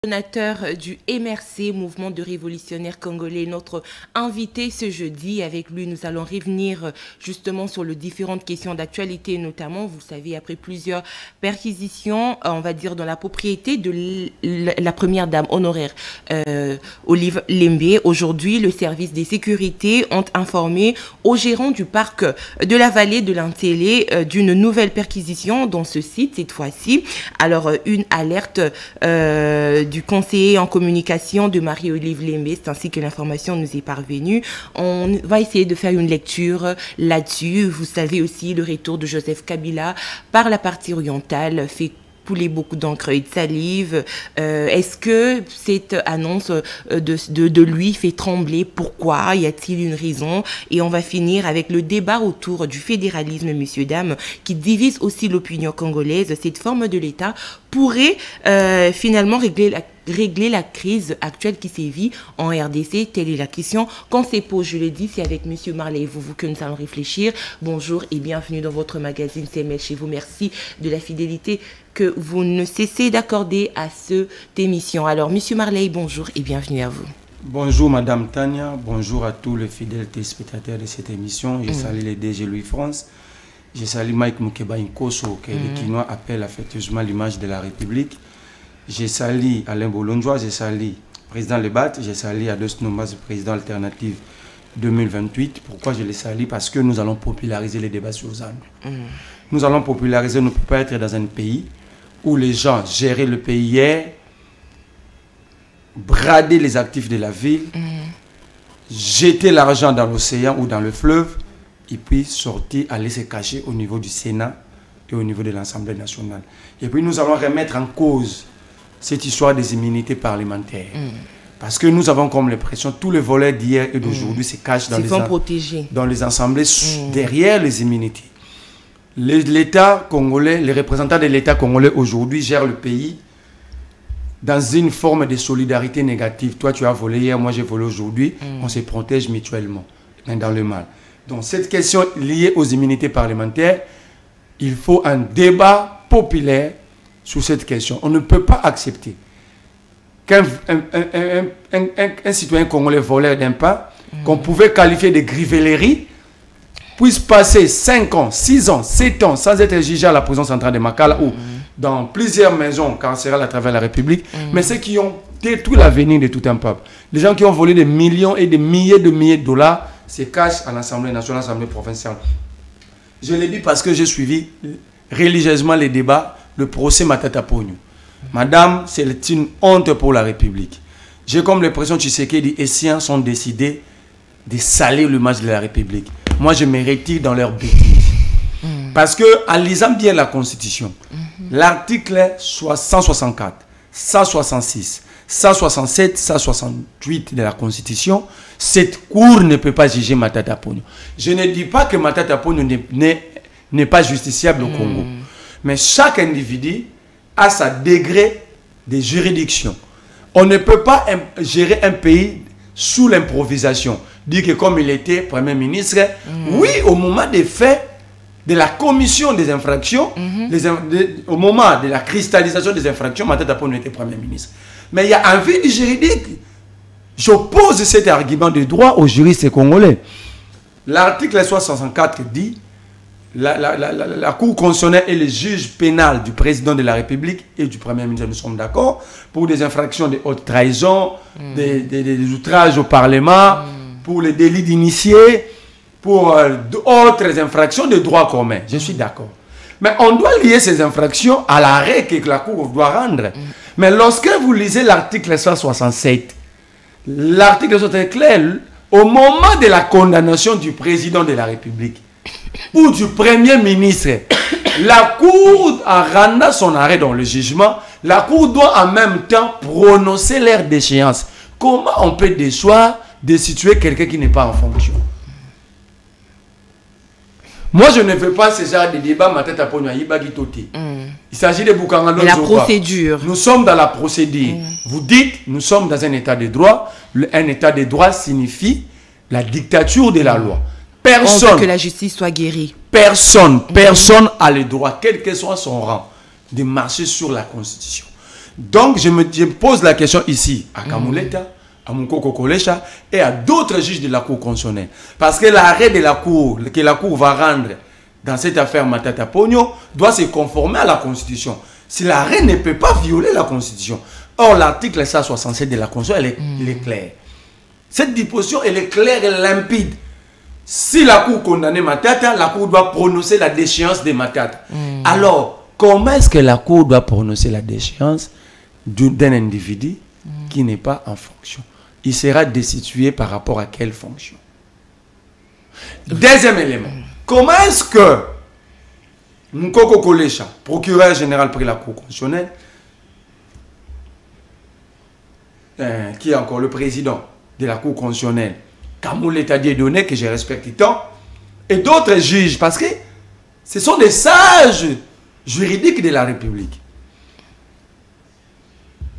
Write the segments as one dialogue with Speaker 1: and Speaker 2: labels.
Speaker 1: Coordonnateur du MRC, Mouvement de révolutionnaires congolais, notre invité ce jeudi. Avec lui, nous allons revenir justement sur les différentes questions d'actualité, notamment, vous savez, après plusieurs perquisitions, on va dire, dans la propriété de la première dame honoraire, Olive Lembe. Aujourd'hui, le service des sécurités ont informé au gérant du parc de la vallée de l'Intélé d'une nouvelle perquisition dans ce site, cette fois-ci. Alors, une alerte du conseiller en communication de Marie-Olive Lembe, ainsi que l'information nous est parvenue. On va essayer de faire une lecture là-dessus. Vous savez aussi le retour de Joseph Kabila par la partie orientale fait couler beaucoup d'encre et de salive. Est-ce que cette annonce de lui fait trembler? Pourquoi? Y a-t-il une raison? Et on va finir avec le débat autour du fédéralisme, messieurs, dames, qui divise aussi l'opinion congolaise. Cette forme de l'État pourrait finalement régler la crise actuelle qui sévit en RDC. Telle est la question qu'on se pose. Je le dis, c'est avec M. Marley et vous que nous allons réfléchir. Bonjour et bienvenue dans votre magazine CML chez vous. Merci de la fidélité que vous ne cessez d'accorder à cette émission. Alors, M. Marley, bonjour et bienvenue à vous.
Speaker 2: Bonjour Madame Tania, bonjour à tous les fidèles téléspectateurs de cette émission. Je salue les DG Louis France. Je salue Mike Mukeba Nkoso, que les Quinois appellent affectueusement l'image de la République. Je salue Alain Bolonjoa, je salue le président Lebat, je salue Ados Nomas, président alternatif 2028. Pourquoi je les salue? Parce que nous allons populariser les débats sur ZAN. Nous allons populariser, nous ne pouvons pas être dans un pays où les gens géraient le pays hier, brader les actifs de la ville, jeter l'argent dans l'océan ou dans le fleuve, et puis sortir, aller se cacher au niveau du Sénat et au niveau de l'Assemblée nationale. Et puis nous allons remettre en cause cette histoire des immunités parlementaires. Parce que nous avons comme l'impression tous les volets d'hier et d'aujourd'hui se cachent dans les assemblées derrière les immunités. L'État congolais, les représentants de l'État congolais aujourd'hui gèrent le pays dans une forme de solidarité négative. Toi, tu as volé hier, moi j'ai volé aujourd'hui. On se protège mutuellement, mais dans le mal. Donc cette question liée aux immunités parlementaires, il faut un débat populaire sur cette question. On ne peut pas accepter qu'un citoyen congolais voleur d'un pas, qu'on pouvait qualifier de grivellerie, puisse passer 5 ans, 6 ans, 7 ans sans être jugé à la prison centrale de Makala ou dans plusieurs maisons carcérales à travers la République, mais ceux qui ont détruit l'avenir de tout un peuple, les gens qui ont volé des millions et des milliers de dollars, se cachent à l'Assemblée nationale, l'Assemblée provinciale. Je l'ai dit parce que j'ai suivi religieusement les débats, le procès Matata Pognou. Madame, c'est une honte pour la République. J'ai comme l'impression que Tshisekedi et Siens sont décidés de salir l'image de la République. Moi, je me retire dans leur bêtise. Parce que, en lisant bien la Constitution, l'article 164, 166, 167, 168 de la Constitution, cette cour ne peut pas juger Matata Pognou. Je ne dis pas que Matata Pognou n'est pas justiciable au Congo. Mais chaque individu a sa degré de juridiction. On ne peut pas gérer un pays sous l'improvisation. Dire que comme il était Premier ministre, oui, au moment des faits, de la commission des infractions, au moment de la cristallisation des infractions, Matata Pognou était Premier ministre. Mais il y a un vide juridique. J'oppose cet argument de droit aux juristes congolais. L'article 64 dit la Cour constitutionnelle est le juge pénal du président de la République et du Premier ministre. Nous sommes d'accord pour des infractions de haute trahison, des outrages au Parlement, pour les délits d'initiés, pour d'autres infractions de droit commun. Je suis d'accord. Mais on doit lier ces infractions à l'arrêt que la Cour doit rendre. Mais lorsque vous lisez l'article 167, l'article 167 est clair, au moment de la condamnation du président de la République ou du Premier ministre, la Cour a rendu son arrêt dans le jugement. La Cour doit en même temps prononcer l'heure d'échéance. Comment on peut déchoir de situer quelqu'un qui n'est pas en fonction? Moi, je ne veux pas ce genre de débat. Il s'agit de Boukangalo.
Speaker 1: La procédure.
Speaker 2: Nous sommes dans la procédure. Vous dites, nous sommes dans un état de droit. Un état de droit signifie la dictature de la loi. Personne.
Speaker 1: On veut que la justice soit guérie.
Speaker 2: Personne a le droit, quel que soit son rang, de marcher sur la Constitution. Donc, je me pose la question ici, à Kamuleta, à Moukoko Kolecha et à d'autres juges de la Cour constitutionnelle. Parce que l'arrêt de la Cour, que la Cour va rendre dans cette affaire Matata Pogno, doit se conformer à la Constitution. Si l'arrêt ne peut pas violer la Constitution. Or, l'article 167 de la Constitution, il est clair. Cette disposition, elle est claire et limpide. Si la Cour condamne Matata, la Cour doit prononcer la déchéance de Matata. Alors, comment est-ce que la Cour doit prononcer la déchéance d'un individu qui n'est pas en fonction? Il sera destitué par rapport à quelle fonction? Deuxième élément. Comment est-ce que Moukoko Kolecha, procureur général près la Cour constitutionnelle, qui est encore le président de la Cour constitutionnelle, Kamuleta Dieudonné, que je respecte tant, et d'autres juges, parce que ce sont des sages juridiques de la République,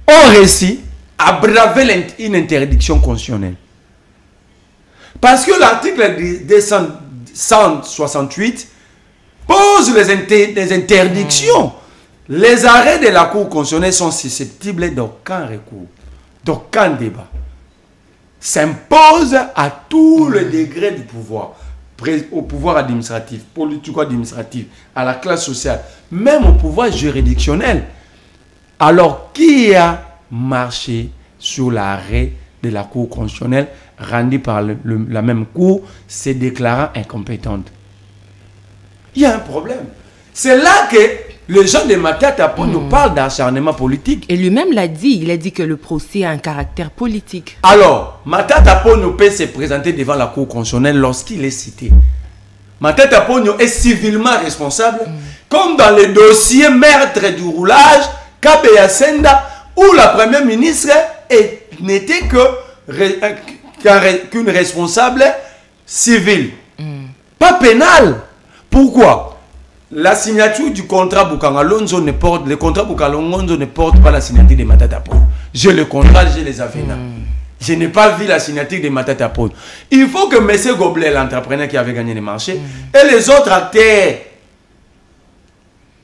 Speaker 2: ont réussi à braver une interdiction constitutionnelle. Parce que l'article 168 pose les interdictions. Les arrêts de la Cour constitutionnelle sont susceptibles d'aucun recours, d'aucun débat. S'impose à tout le degré du pouvoir, au pouvoir administratif, politico-administratif, à la classe sociale, même au pouvoir juridictionnel. Alors, qui a marché sur l'arrêt de la Cour constitutionnelle rendu par la même Cour, se déclarant incompétente? Il y a un problème. C'est là que les gens de Matata Pogno nous parlent d'acharnement politique.
Speaker 1: Et lui-même l'a dit. Il a dit que le procès a un caractère politique.
Speaker 2: Alors, Matata Pogno peut se présenter devant la Cour constitutionnelle lorsqu'il est cité. Matata Pogno est civilement responsable, comme dans le dossier meurtre du roulage, Kabeya Senda, où la première ministre n'était qu'une responsable civile, pas pénale. Pourquoi? La signature du contrat Bukangalonzo ne porte, le contrat Bukangalonzo ne porte pas la signature de Matata Pogno. J'ai le contrat, j'ai les avenants. Je n'ai pas vu la signature de Matata Pogno. Il faut que M. Goblet, l'entrepreneur qui avait gagné le marché, et les autres acteurs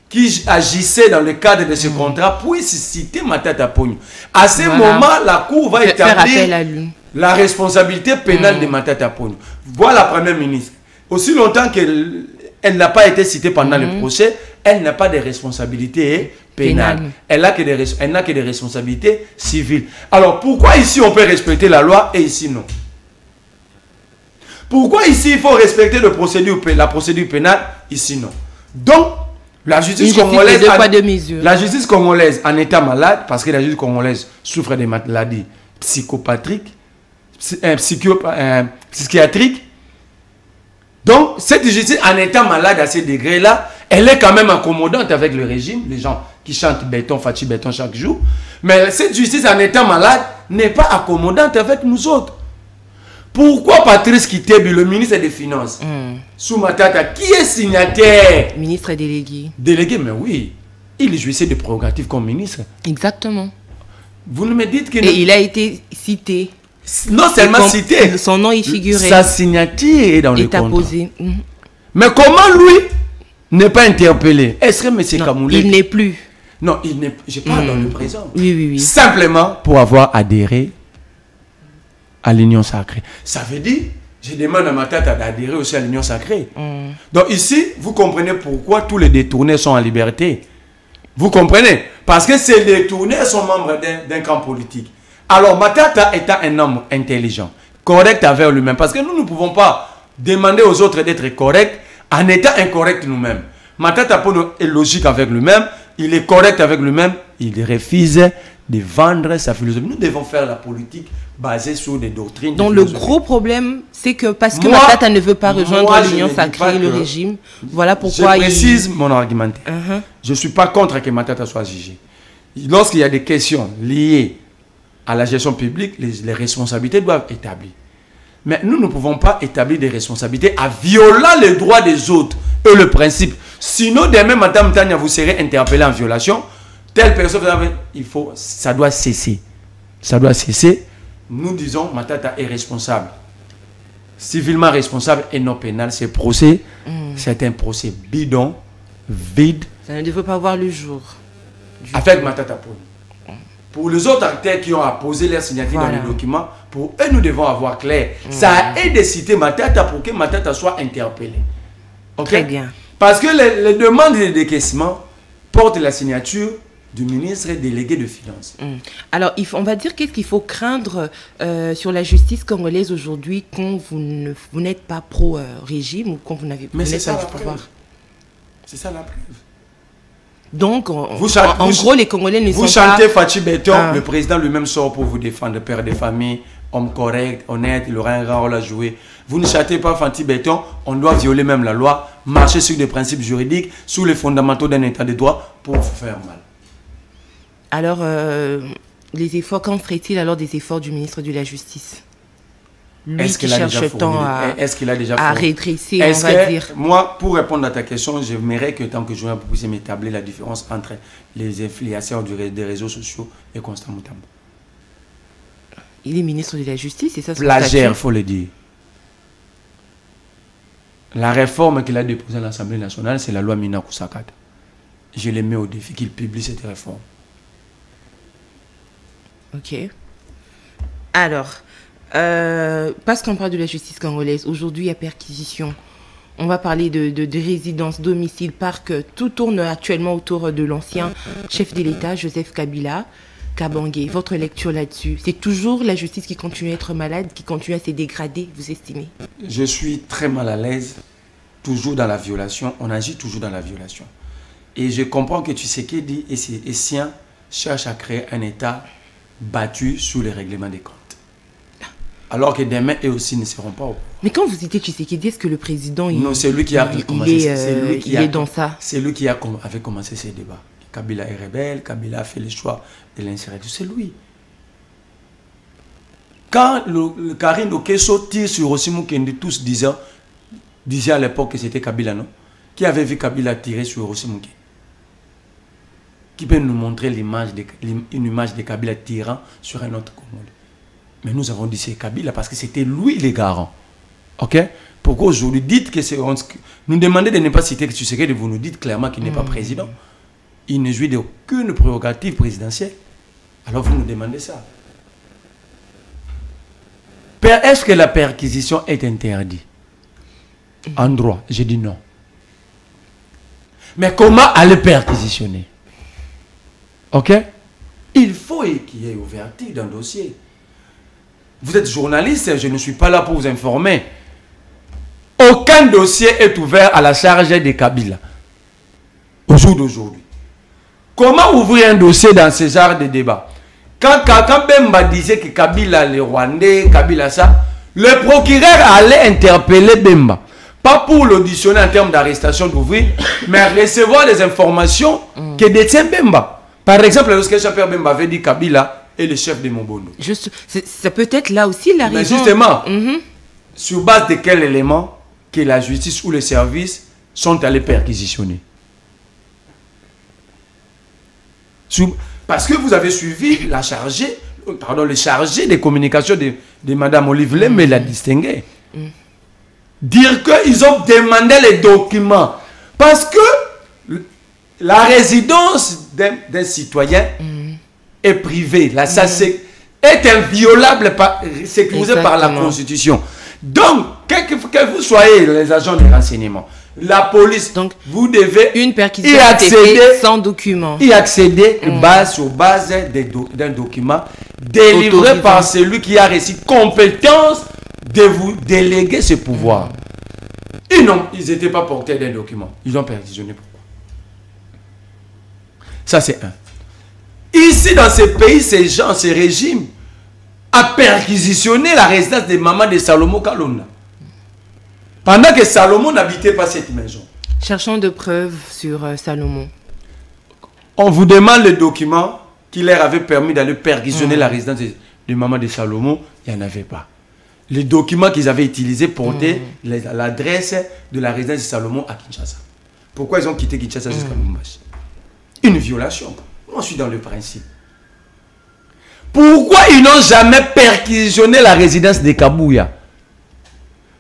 Speaker 2: qui agissaient dans le cadre de ce contrat puissent citer Matata Pogno. À ce moment, la Cour va établir la responsabilité pénale de Matata Pogno. Voilà la première ministre. Aussi longtemps qu'elle n'a pas été citée pendant le procès, elle n'a pas de responsabilité pénale. Elle n'a que des responsabilités civiles. Alors, pourquoi ici on peut respecter la loi et ici non? Pourquoi ici il faut respecter la procédure pénale, ici non? Donc, la justice congolaise en état malade, parce que la justice congolaise souffre de maladies psychiatriques, donc, cette justice, en étant malade à ce degré-là, elle est quand même accommodante avec le régime, les gens qui chantent béton, Fachi béton chaque jour. Mais cette justice, en étant malade, n'est pas accommodante avec nous autres. Pourquoi Patrice Kitebi, le ministre des Finances, sous Matata, qui est signataire?
Speaker 1: Ministre délégué.
Speaker 2: Délégué, mais oui. Il jouissait de prérogatives comme ministre.
Speaker 1: Exactement.
Speaker 2: Vous ne me dites que...
Speaker 1: Et il a été cité.
Speaker 2: Non seulement cité,
Speaker 1: son nom est figuré.
Speaker 2: Sa signature est dans le contrat.
Speaker 1: Posé.
Speaker 2: Mais comment lui n'est pas interpellé? Est-ce que M. Kamuleta...
Speaker 1: Il n'est plus.
Speaker 2: Non, il n'est... Je parle dans le présent.
Speaker 1: Oui.
Speaker 2: Simplement pour avoir adhéré à l'Union sacrée. Ça veut dire, je demande à Matata d'adhérer aussi à l'Union sacrée. Donc ici, vous comprenez pourquoi tous les détournés sont en liberté. Vous comprenez? Parce que ces détournés sont membres d'un camp politique. Alors, Matata étant un homme intelligent, correct avec lui-même, parce que nous ne pouvons pas demander aux autres d'être corrects en étant incorrects nous-mêmes. Matata Pogno est logique avec lui-même, il est correct avec lui-même, il refuse de vendre sa philosophie. Nous devons faire la politique basée sur des doctrines.
Speaker 1: Donc, le gros problème, c'est que parce que Matata ne veut pas rejoindre l'Union sacrée, le régime, voilà pourquoi
Speaker 2: je précise mon argumentaire. Je ne suis pas contre que Matata soit jugé. Lorsqu'il y a des questions liées à la gestion publique, les responsabilités doivent être établies. Mais nous ne pouvons pas établir des responsabilités en violant les droits des autres et le principe. Sinon, demain, Madame Tania, vous serez interpellé en violation. Telle personne, ça doit cesser. Ça doit cesser. Nous disons, Matata est responsable. Civilement responsable et non pénal. Ce procès, c'est un procès bidon, vide.
Speaker 1: Ça ne devrait pas voir le jour.
Speaker 2: Avec Matata Pogno. pour les autres acteurs qui ont apposé leur signature
Speaker 1: Voilà.
Speaker 2: dans le document, pour eux, nous devons avoir clair. Ça aide de citer Matata pour que Matata soit interpellé. Ok?
Speaker 1: Très bien.
Speaker 2: Parce que les demandes de décaissement portent la signature du ministre délégué de Finances.
Speaker 1: Alors, on va dire qu'est-ce qu'il faut craindre sur la justice congolaise aujourd'hui quand vous n'êtes pas pro-régime ou quand vous n'avez pas
Speaker 2: c'est ça
Speaker 1: du
Speaker 2: la
Speaker 1: pouvoir.
Speaker 2: preuve. C'est ça la preuve.
Speaker 1: Donc, en gros, les Congolais ne sont pas...
Speaker 2: Vous chantez Fachi Béton,
Speaker 1: Ah.
Speaker 2: le président lui-même sort pour vous défendre, père de famille, homme correct, honnête, il aura un grand rôle à jouer. Vous ne chantez pas Fachi Béton, on doit violer même la loi, marcher sur des principes juridiques, sous les fondamentaux d'un état de droit pour vous faire mal.
Speaker 1: Alors, les efforts, qu'en ferait-il alors des efforts du ministre de la Justice? Lui qui cherche tant à redresser, on va dire.
Speaker 2: Moi, pour répondre à ta question, j'aimerais que tant que je puisse m'établir la différence entre les influenceurs des réseaux sociaux et Constant Moutambo.
Speaker 1: Il est ministre de la Justice et ça,
Speaker 2: Plagiaire, il faut le dire. La réforme qu'il a déposée à l'Assemblée nationale, c'est la loi Mina Kousakata. Je le mets au défi qu'il publie cette réforme.
Speaker 1: Ok. Alors, parce qu'on parle de la justice congolaise, aujourd'hui il y a perquisition. On va parler de résidence, domicile, parc. Tout tourne actuellement autour de l'ancien chef de l'État, Joseph Kabila Kabange. Votre lecture là-dessus? C'est toujours la justice qui continue à être malade, qui continue à se dégrader, vous estimez?
Speaker 2: Je suis très mal à l'aise, toujours dans la violation. On agit toujours dans la violation. Et je comprends que Tshisekedi et ses siens cherchent à créer un État battu sous les règlements des comptes. Alors que demain, eux aussi ne seront pas au pouvoir.
Speaker 1: Mais quand vous étiez Tshisekedi, est-ce que le président...
Speaker 2: Non, c'est lui qui a commencé.
Speaker 1: Il est dans ça.
Speaker 2: C'est lui qui avait commencé ces débats. Kabila est rebelle, Kabila a fait le choix de l'insurrection. C'est lui. Quand le Karine Okeso tire sur Osimou Kendi, tous disaient à l'époque que c'était Kabila, non? Qui avait vu Kabila tirer sur Osimou Kendi? Qui peut nous montrer une image de Kabila tirant sur un autre Congolais? Mais nous avons dit c'est Kabila parce que c'était lui le garant. Ok? Pourquoi aujourd'hui dites que c'est... Nous demandez de ne pas citer Tshisekedi, vous nous dites clairement qu'il n'est pas président. Il ne jouit d'aucune prérogative présidentielle. Alors vous nous demandez ça. Est-ce que la perquisition est interdite? En droit, j'ai dit non. Mais comment aller perquisitionner? Ok? Il faut qu'il y ait ouverture d'un dossier. Vous êtes journaliste, je ne suis pas là pour vous informer. Aucun dossier est ouvert à la charge de Kabila au jour d'aujourd'hui. Comment ouvrir un dossier dans ce genre de débat? Quand Bemba disait que Kabila le Rwandais, Kabila ça, le procureur allait interpeller Bemba. Pas pour l'auditionner en termes d'arrestation d'ouvrir, mais recevoir les informations que détient Bemba. Par exemple, lorsque Jean-Pierre Bemba avait dit Kabila est le chef de Mobondo.
Speaker 1: Ça peut être là aussi la raison.
Speaker 2: Mais justement, sur base de quel élément que la justice ou les services sont allés perquisitionner? Parce que vous avez suivi le chargé des communications de Mme Olive Lembe l'a distingué. Dire qu'ils ont demandé les documents. Parce que la résidence d'un citoyen est privée. Là, ça est inviolable, sécurisé par la Constitution. Donc, que vous soyez les agents de renseignement, la police, donc, vous devez
Speaker 1: une perquisition y accéder sans document.
Speaker 2: Y accéder sur base d'un document délivré par celui qui a reçu compétence de vous déléguer ce pouvoir. Et non, ils n'étaient pas portés d'un document. Ils ont perquisitionné. Pourquoi? Ça, c'est un. Ici, dans ce pays, ces gens, ces régimes, a perquisitionné la résidence de maman de Salomon Kalonda. Pendant que Salomon n'habitait pas cette maison.
Speaker 1: Cherchons de preuves sur Salomon.
Speaker 2: On vous demande le document qui leur avait permis d'aller perquisitionner la résidence de maman de Salomon. Il n'y en avait pas. Les documents qu'ils avaient utilisés portaient l'adresse de la résidence de Salomon à Kinshasa. Pourquoi ils ont quitté Kinshasa jusqu'à Lubumbashi? Une violation. Moi, je suis dans le principe. Pourquoi ils n'ont jamais perquisitionné la résidence de Kabouya?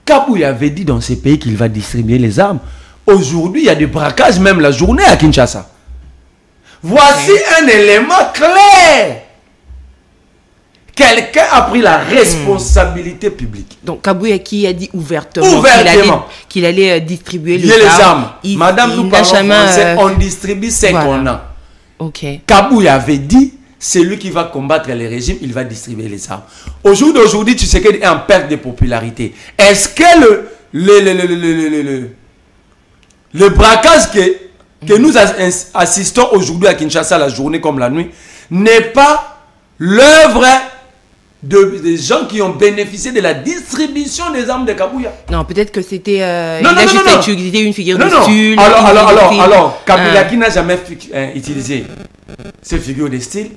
Speaker 2: Kabouya avait dit dans ces pays qu'il va distribuer les armes. Aujourd'hui, il y a des braquages même la journée à Kinshasa. Voici un élément clair Quelqu'un a pris la responsabilité publique.
Speaker 1: Donc Kabouya qui a dit ouvertement, qu'il allait distribuer les
Speaker 2: armes. Madame, nous parlons français, on distribue ce qu'on a. Kabouya avait dit, c'est lui qui va combattre les régimes, il va distribuer les armes. Au jour d'aujourd'hui, tu sais qu'il est en perte de popularité. Est-ce que le braquage que nous assistons aujourd'hui à Kinshasa, la journée comme la nuit, n'est pas l'œuvre des gens qui ont bénéficié de la distribution des armes de Kabouya?
Speaker 1: Non, peut-être que c'était... il a juste utilisé une figure de style.
Speaker 2: Alors, Kabila qui n'a jamais utilisé ces figures de style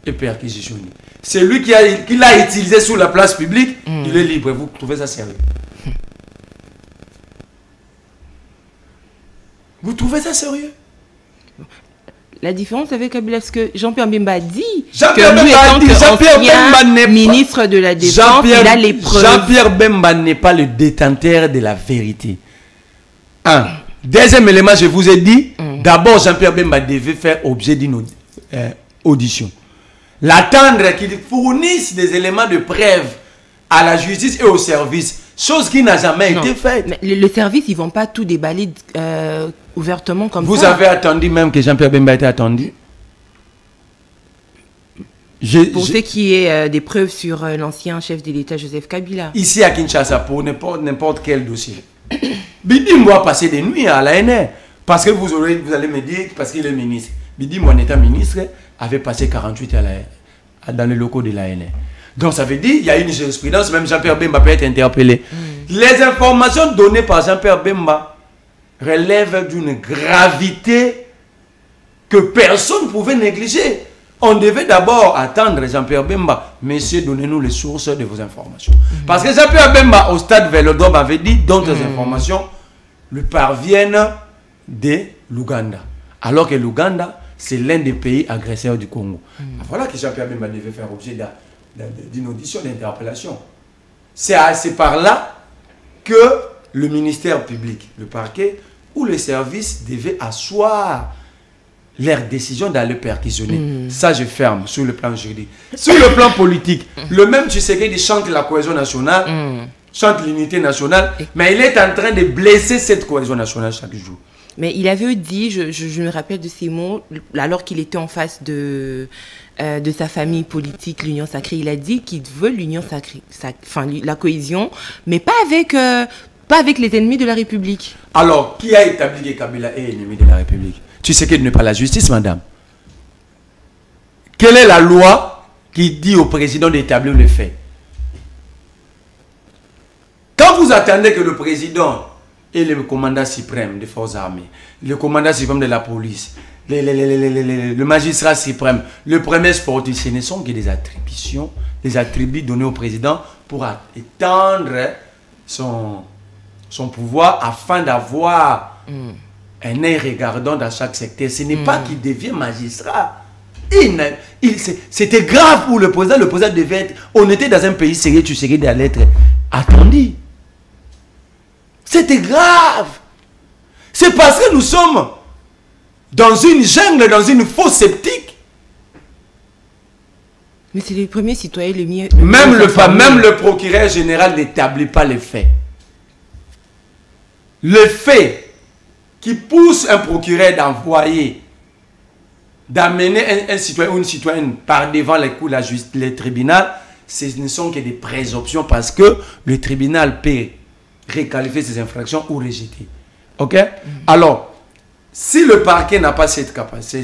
Speaker 2: et perquisitionné. C'est lui qui l'a utilisé sur la place publique, il est libre. Vous trouvez ça sérieux? Vous trouvez ça sérieux?
Speaker 1: La différence avec Kabila, parce que Jean-Pierre Bemba a dit
Speaker 2: Jean-Pierre Bemba n'est
Speaker 1: ministre de la Défense, il a les preuves.
Speaker 2: Jean-Pierre Bemba n'est pas le détenteur de la vérité. Un. Deuxième élément, je vous ai dit, d'abord Jean-Pierre Bemba devait faire objet d'une audition. L'attendre qu'il fournisse des éléments de preuve à la justice et au service, chose qui n'a jamais été faite.
Speaker 1: Mais le service, ils ne vont pas tout déballer ouvertement comme ça.
Speaker 2: Vous avez attendu même que Jean-Pierre Bemba ait été attendu?
Speaker 1: Pour ce qui est des preuves sur l'ancien chef de l'État, Joseph Kabila.
Speaker 2: Ici à Kinshasa, pour n'importe quel dossier. Bidi doit passer des nuits à l'ANR. Parce que vous allez me dire, parce qu'il est ministre. Bidi, mon État ministre, avait passé 48 heures dans les locaux de l'ANR. Donc ça veut dire qu'il y a une jurisprudence, même Jean-Pierre Bemba peut être interpellé. Les informations données par Jean-Pierre Bemba relèvent d'une gravité que personne ne pouvait négliger. On devait d'abord attendre Jean-Pierre Bemba. Messieurs, donnez-nous les sources de vos informations. Parce que Jean-Pierre Bemba, au stade Vélodrome, avait dit d'autres informations lui parviennent de l'Ouganda. Alors que l'Ouganda, c'est l'un des pays agresseurs du Congo. Voilà que Jean-Pierre Bemba devait faire objet d'une audition, d'interpellation. C'est par là que le ministère public, le parquet ou les services devaient asseoir leur décision d'aller perquisitionner. Ça, je ferme sur le plan juridique. Sur le plan politique, le même Tshisekedi chante la cohésion nationale, chante l'unité nationale, mais il est en train de blesser cette cohésion nationale chaque jour.
Speaker 1: Mais il avait dit, je me rappelle de ces mots, alors qu'il était en face de sa famille politique, l'Union Sacrée, il a dit qu'il veut l'Union Sacrée, enfin la cohésion, mais pas avec les ennemis de la République. Alors, qui a établi que Kabila est ennemi de la République?
Speaker 2: Tu sais qu'il n'est pas la justice, madame. Quelle est la loi qui dit au président d'établir les faits? Quand vous attendez que le président et le commandant suprême des forces armées, le commandant suprême de la police, le magistrat suprême, le premier sportif, ce ne sont que des attributions, des attributs donnés au président pour étendre son pouvoir afin d'avoir un œil regardant dans chaque secteur. Ce n'est pas qu'il devient magistrat. C'était grave pour le président. Le président devait être... On était dans un pays sérieux, tu serais d'aller être attendu. C'était grave. C'est parce que nous sommes dans une jungle, dans une fosse sceptique.
Speaker 1: Mais c'est les premiers citoyens les mieux...
Speaker 2: Même le procureur général n'établit pas les faits. Le fait qui pousse un procureur d'envoyer, d'amener un citoyen ou une citoyenne par devant les cours de la justice, le tribunal, ce ne sont que des présomptions parce que le tribunal peut requalifier ces infractions ou rejeter. Ok? Alors, si le parquet n'a pas cette capacité,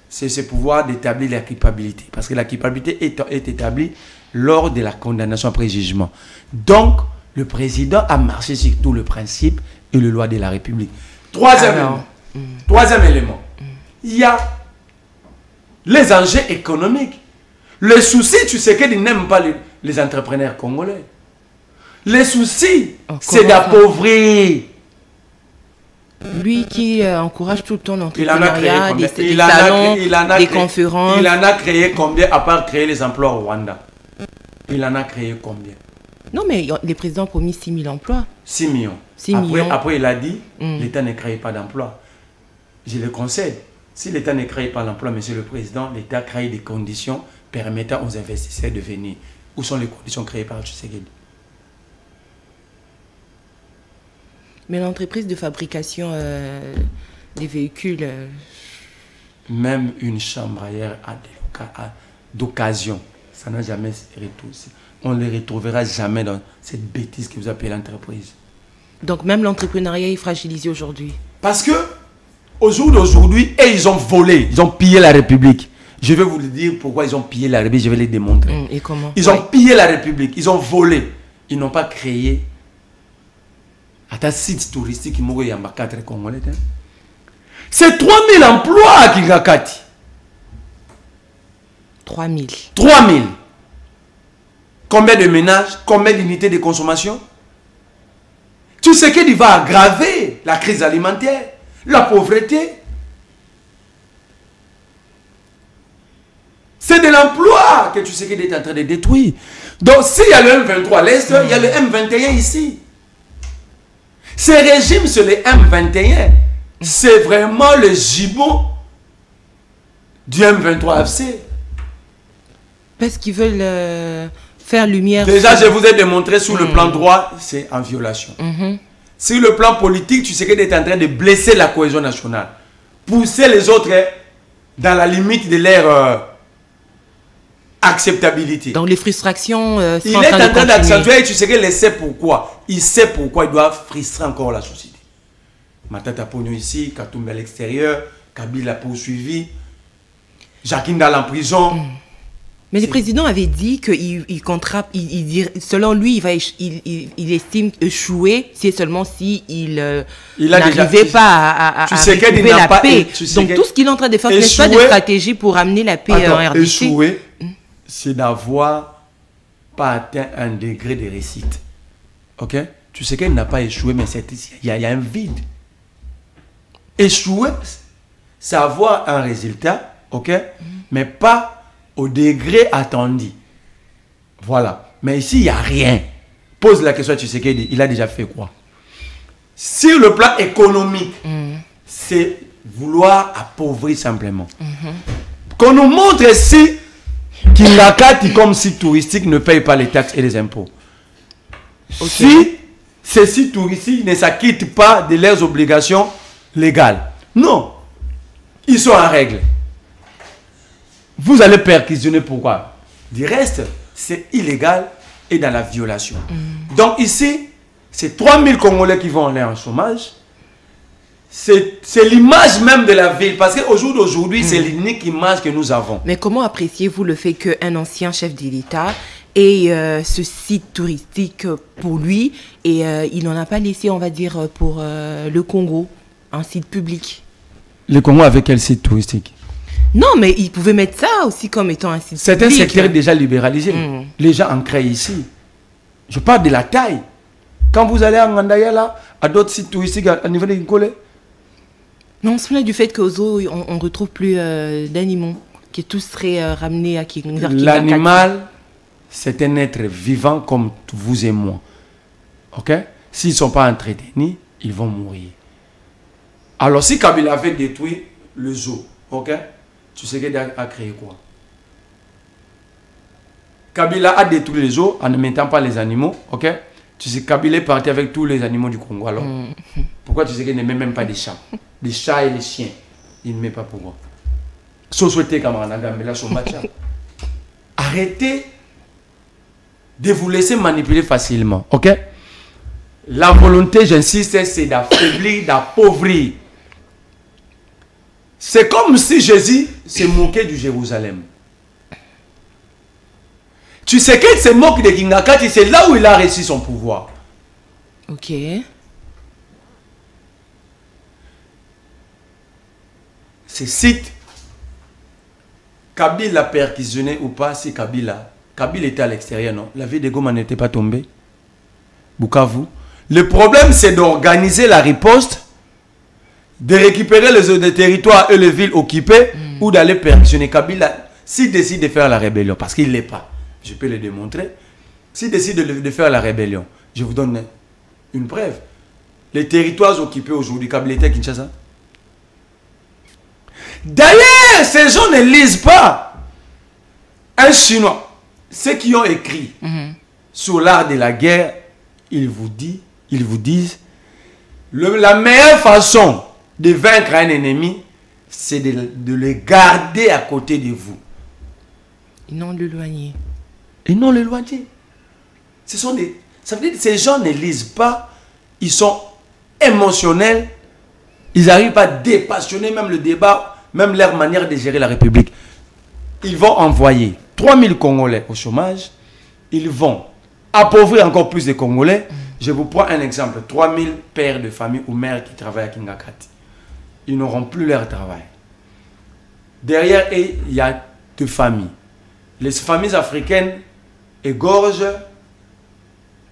Speaker 2: c'est ce pouvoir d'établir la culpabilité. Parce que la culpabilité est établie lors de la condamnation après jugement. Donc, le président a marché sur tout le principe et le loi de la République. Troisième élément, il y a les enjeux économiques. Le souci, tu sais qu'il n'aime pas les entrepreneurs congolais. Le souci, c'est d'appauvrir.
Speaker 1: Lui qui encourage tout le temps l'entrepreneuriat, des salons, des conférences.
Speaker 2: Il en a créé combien, à part créer les emplois au Rwanda? Il en a créé combien?
Speaker 1: Non, mais les présidents ont promis 6 000 emplois.
Speaker 2: 6 millions. Après, il a dit, l'État ne crée pas d'emploi. Je le conseille. Si l'État ne crée pas l'emploi, monsieur le président, l'État crée des conditions permettant aux investisseurs de venir. Où sont les conditions créées par Tshisekedi?
Speaker 1: Mais l'entreprise de fabrication des véhicules...
Speaker 2: Même une chambre ailleurs d'occasion, ça n'a jamais retouché. On ne les retrouvera jamais dans cette bêtise que vous appelez l'entreprise.
Speaker 1: Donc même l'entrepreneuriat est fragilisé aujourd'hui.
Speaker 2: Parce que, au jour d'aujourd'hui, ils ont volé, ils ont pillé la République. Je vais vous le dire pourquoi ils ont pillé la République, je vais les démontrer.
Speaker 1: Et comment?
Speaker 2: Ils ont pillé la République, ils ont volé. Ils n'ont pas créé un site touristique qui m'a dit 4 Congolais. C'est 3000 emplois à Kingakati.
Speaker 1: 3000.
Speaker 2: 3000. Combien de ménages? Combien d'unités de consommation? Tu sais qu'il va aggraver la crise alimentaire, la pauvreté. C'est de l'emploi que tu sais qu'il est en train de détruire. Donc s'il y a le M23 à l'Est, il y a le M21 ici. Ce régime sur les M21, c'est vraiment le gibbon du M23 FC.
Speaker 1: Parce qu'ils veulent faire lumière.
Speaker 2: Déjà, je vous ai démontré sur le plan droit, c'est en violation. Sur le plan politique, tu sais qu'il est en train de blesser la cohésion nationale. Pousser les autres dans la limite de leur acceptabilité.
Speaker 1: Donc les frustrations
Speaker 2: il est en train d'accentuer et tu sais qu'il sait pourquoi. Il sait pourquoi il doit frustrer encore la société. Matata Pogno ici, Katumbi à l'extérieur, Kabila poursuivi, Jacqueline dans la prison.
Speaker 1: Mais le président avait dit que selon lui, il estime échouer, c'est seulement si il n'arrivait pas à retrouver la paix. Donc tout ce qu'il est en train de faire, c'est pas de stratégie pour amener la paix en RDC.
Speaker 2: Échouer, c'est d'avoir pas atteint un degré de réussite. Ok? Tu sais qu'elle n'a pas échoué, mais il y a un vide. Échouer, c'est avoir un résultat, ok? Mais pas au degré attendu. Voilà. Mais ici, il n'y a rien. Pose la question à Tshisekedi, il a déjà fait quoi? Sur le plan économique, c'est vouloir appauvrir simplement. Qu'on nous montre ici Kingakati comme site touristique ne paye pas les taxes et les impôts. Si ces sites touristiques ne s'acquittent pas de leurs obligations légales. Non. Ils sont en règle. Vous allez perquisitionner pourquoi? Du reste, c'est illégal et dans la violation. Donc ici, c'est 3000 Congolais qui vont aller en chômage. C'est l'image même de la ville. Parce qu'au jour d'aujourd'hui, c'est l'unique image que nous avons.
Speaker 1: Mais comment appréciez-vous le fait qu'un ancien chef de l'État ait ce site touristique pour lui et il n'en a pas laissé, on va dire, pour le Congo, un site public?
Speaker 2: Le Congo avec quel site touristique?
Speaker 1: Non, mais il pouvait mettre ça aussi comme étant un site
Speaker 2: c'est
Speaker 1: public.
Speaker 2: C'est un secteur déjà libéralisé. Les gens en créent ici. Je parle de la taille. Quand vous allez à Ngandaya, là, à d'autres sites touristiques à niveau de Nkole.
Speaker 1: Non, on se plaint du fait qu'au zoo, on ne retrouve plus d'animaux, que tout serait ramené à Kingakati.
Speaker 2: L'animal, c'est un être vivant comme vous et moi. Ok? S'ils ne sont pas entretenus, ils vont mourir. Alors, si Kabila avait détruit le zoo, ok? Tu sais qu'il a créé quoi? Kabila a détruit les zoos en ne mettant pas les animaux, ok? Tu sais, Kabila est parti avec tous les animaux du Congo, alors pourquoi tu sais qu'il ne met même pas des chats? Les chats et les chiens, il ne met pas pourquoi? Arrêtez de vous laisser manipuler facilement, ok? La volonté, j'insiste, c'est d'affaiblir, d'appauvrir. C'est comme si Jésus se moquait du Jérusalem. Tu sais qu'il se moque de Kingakati, c'est là où il a reçu son pouvoir.
Speaker 1: Ok.
Speaker 2: Ce site, Kabila a perquisitionné ou pas, si Kabila était à l'extérieur, non? La ville de Goma n'était pas tombée. Bukavu. Le problème, c'est d'organiser la riposte, de récupérer les territoires et les villes occupées, ou d'aller perquisitionner. Kabila, s'il décide de faire la rébellion, parce qu'il ne l'est pas, je peux le démontrer, s'il décide de faire la rébellion, je vous donne une preuve. Les territoires occupés aujourd'hui, Kabila était à Kinshasa. D'ailleurs, ces gens ne lisent pas. Un Chinois, ceux qui ont écrit sur l'art de la guerre, ils vous disent, la meilleure façon de vaincre un ennemi, c'est de le garder à côté de vous.
Speaker 1: Et non l'éloigner.
Speaker 2: Et non l'éloigner. Ça veut dire que ces gens ne lisent pas, ils sont émotionnels, ils n'arrivent pas à dépassionner même le débat, même leur manière de gérer la République. Ils vont envoyer 3000 Congolais au chômage, ils vont appauvrir encore plus de Congolais. Je vous prends un exemple, 3000 pères de famille ou mères qui travaillent à Kingakati. Ils n'auront plus leur travail. Derrière eux, il y a deux familles. Les familles africaines égorgent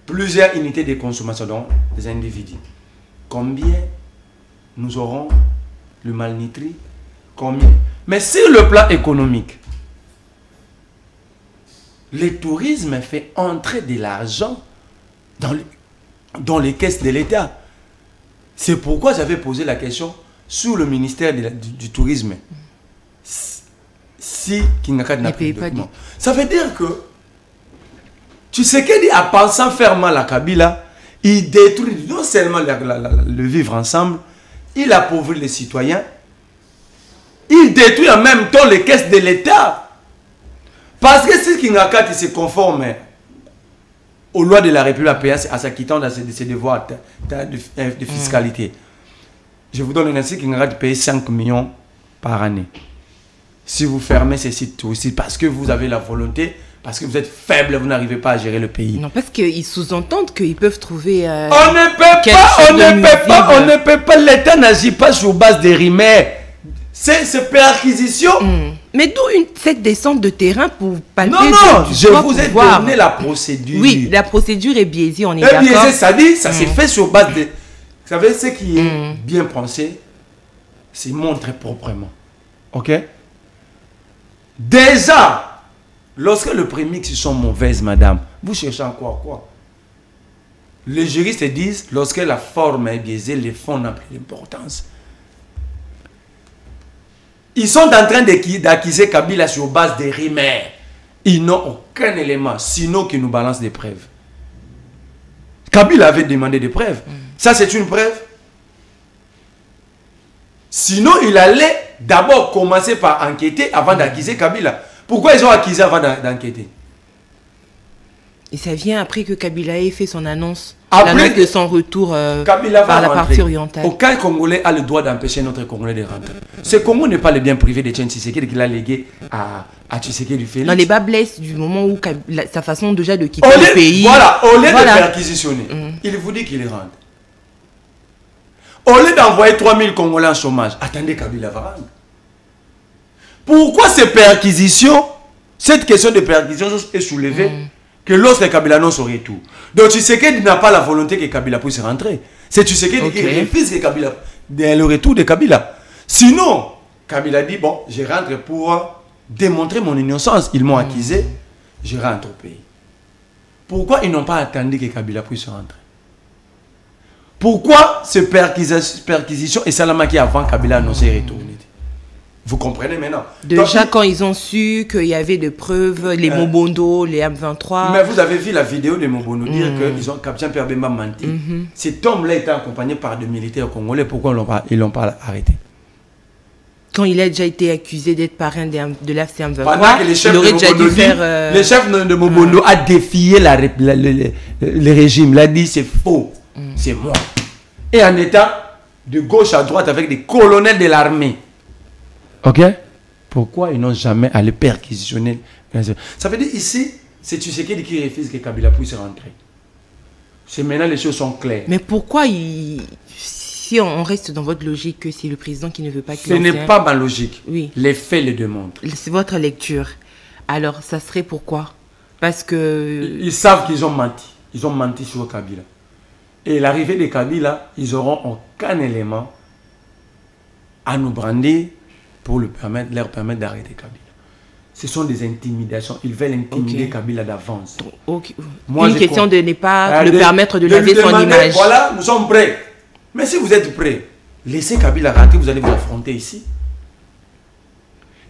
Speaker 2: plusieurs unités de consommation, donc des individus. Combien nous aurons le malnutri? Combien? Mais sur le plan économique, le tourisme fait entrer de l'argent dans les caisses de l'État. C'est pourquoi j'avais posé la question sur le ministère du Tourisme. Si Kingakati n'a plus de documents. Ça veut dire que Tshisekedi, en pensant faire mal à Kabila, il détruit non seulement le vivre ensemble, il appauvrit les citoyens, il détruit en même temps les caisses de l'État. Parce que si Kingakati se conforme aux lois de la République à s'acquittant de ses devoirs de fiscalité, je vous donne un indice, Kingakati paye 5 millions par année. Si vous fermez ces sites touristiques parce que vous avez la volonté, parce que vous êtes faible, vous n'arrivez pas à gérer le pays.
Speaker 1: Non, parce qu'ils sous-entendent qu'ils peuvent trouver...
Speaker 2: on ne peut pas, l'État n'agit pas sur base des rimaires. C'est perquisition.
Speaker 1: Mais d'où cette descente de terrain pour palper...
Speaker 2: Non, je vous ai donné la procédure.
Speaker 1: Oui, la procédure est biaisée, on est
Speaker 2: d'accord.
Speaker 1: Biaisée,
Speaker 2: ça dit, ça s'est fait sur base de... Vous savez, ce qui est bien pensé, c'est montrer proprement. Ok? Déjà, lorsque les prémix sont mauvaises, madame, vous cherchez encore quoi? Les juristes disent, lorsque la forme est biaisée, les fonds n'ont plus d'importance. Ils sont en train d'accuser Kabila sur base des rimaires. Ils n'ont aucun élément, sinon qu'ils nous balancent des preuves. Kabila avait demandé des preuves. Ça, c'est une preuve. Sinon, il allait d'abord commencer par enquêter avant d'accuser Kabila. Pourquoi ils ont accusé avant d'enquêter?
Speaker 1: Et ça vient après que Kabila ait fait son annonce. L'annonce de son retour par la partie orientale.
Speaker 2: Aucun Congolais a le droit d'empêcher notre Congolais de rentrer. Ce Congo n'est pas le bien privé de Tshisekedi qu'il a légué à Tshisekedi Félix.
Speaker 1: Dans les bas blesses du moment où sa façon déjà de quitter le pays.
Speaker 2: Voilà, au lieu de perquisitionner, il vous dit qu'il rentre. Au lieu d'envoyer 3000 Congolais en chômage, attendez, Kabila va rendre. Pourquoi ces perquisitions, cette question de perquisition est soulevée que lorsque Kabila annonce son retour? Donc Tshisekedi n'a pas la volonté que Kabila puisse rentrer. C'est Tshisekedi qui refuse que Kabila, le retour de Kabila. Sinon, Kabila dit, bon, je rentre pour démontrer mon innocence. Ils m'ont accusé, je rentre au pays. Pourquoi ils n'ont pas attendu que Kabila puisse rentrer? Pourquoi ces perquisitions et Salamaki avant Kabila annonçait retourner? Vous comprenez maintenant?
Speaker 1: Déjà, quand ils ont su qu'il y avait des preuves, les Mobondo, les M23...
Speaker 2: Mais vous avez vu la vidéo de Mobondo dire qu'ils ont capitaine Pierre Bemba menti. Cet homme-là était accompagné par des militaires congolais. Pourquoi ils ne l'ont pas arrêté?
Speaker 1: Quand il a déjà été accusé d'être parrain de l'AFC M23,
Speaker 2: pendant que
Speaker 1: il aurait déjà dû faire...
Speaker 2: Le chef de Mobondo a défié le régime. Il a dit c'est faux, c'est moi. Et en étant de gauche à droite avec des colonels de l'armée. Ok? Pourquoi ils n'ont jamais allé perquisitionner? Ça veut dire ici, c'est Tshisekedi qui refuse que Kabila puisse rentrer. C'est maintenant les choses sont claires.
Speaker 1: Mais pourquoi si on reste dans votre logique que c'est le président qui ne veut pas que...
Speaker 2: Ce n'est pas ma logique.
Speaker 1: Oui.
Speaker 2: Les faits le démontrent.
Speaker 1: C'est votre lecture. Alors, ça serait pourquoi? Parce que...
Speaker 2: Ils savent qu'ils ont menti. Ils ont menti sur Kabila. Et l'arrivée de Kabila, ils n'auront aucun élément à nous brandir pour leur permettre d'arrêter Kabila. Ce sont des intimidations. Ils veulent intimider Kabila d'avance.
Speaker 1: Une question de ne pas le permettre de laver son image.
Speaker 2: Voilà, nous sommes prêts. Mais si vous êtes prêts, laissez Kabila rentrer, vous allez vous affronter ici.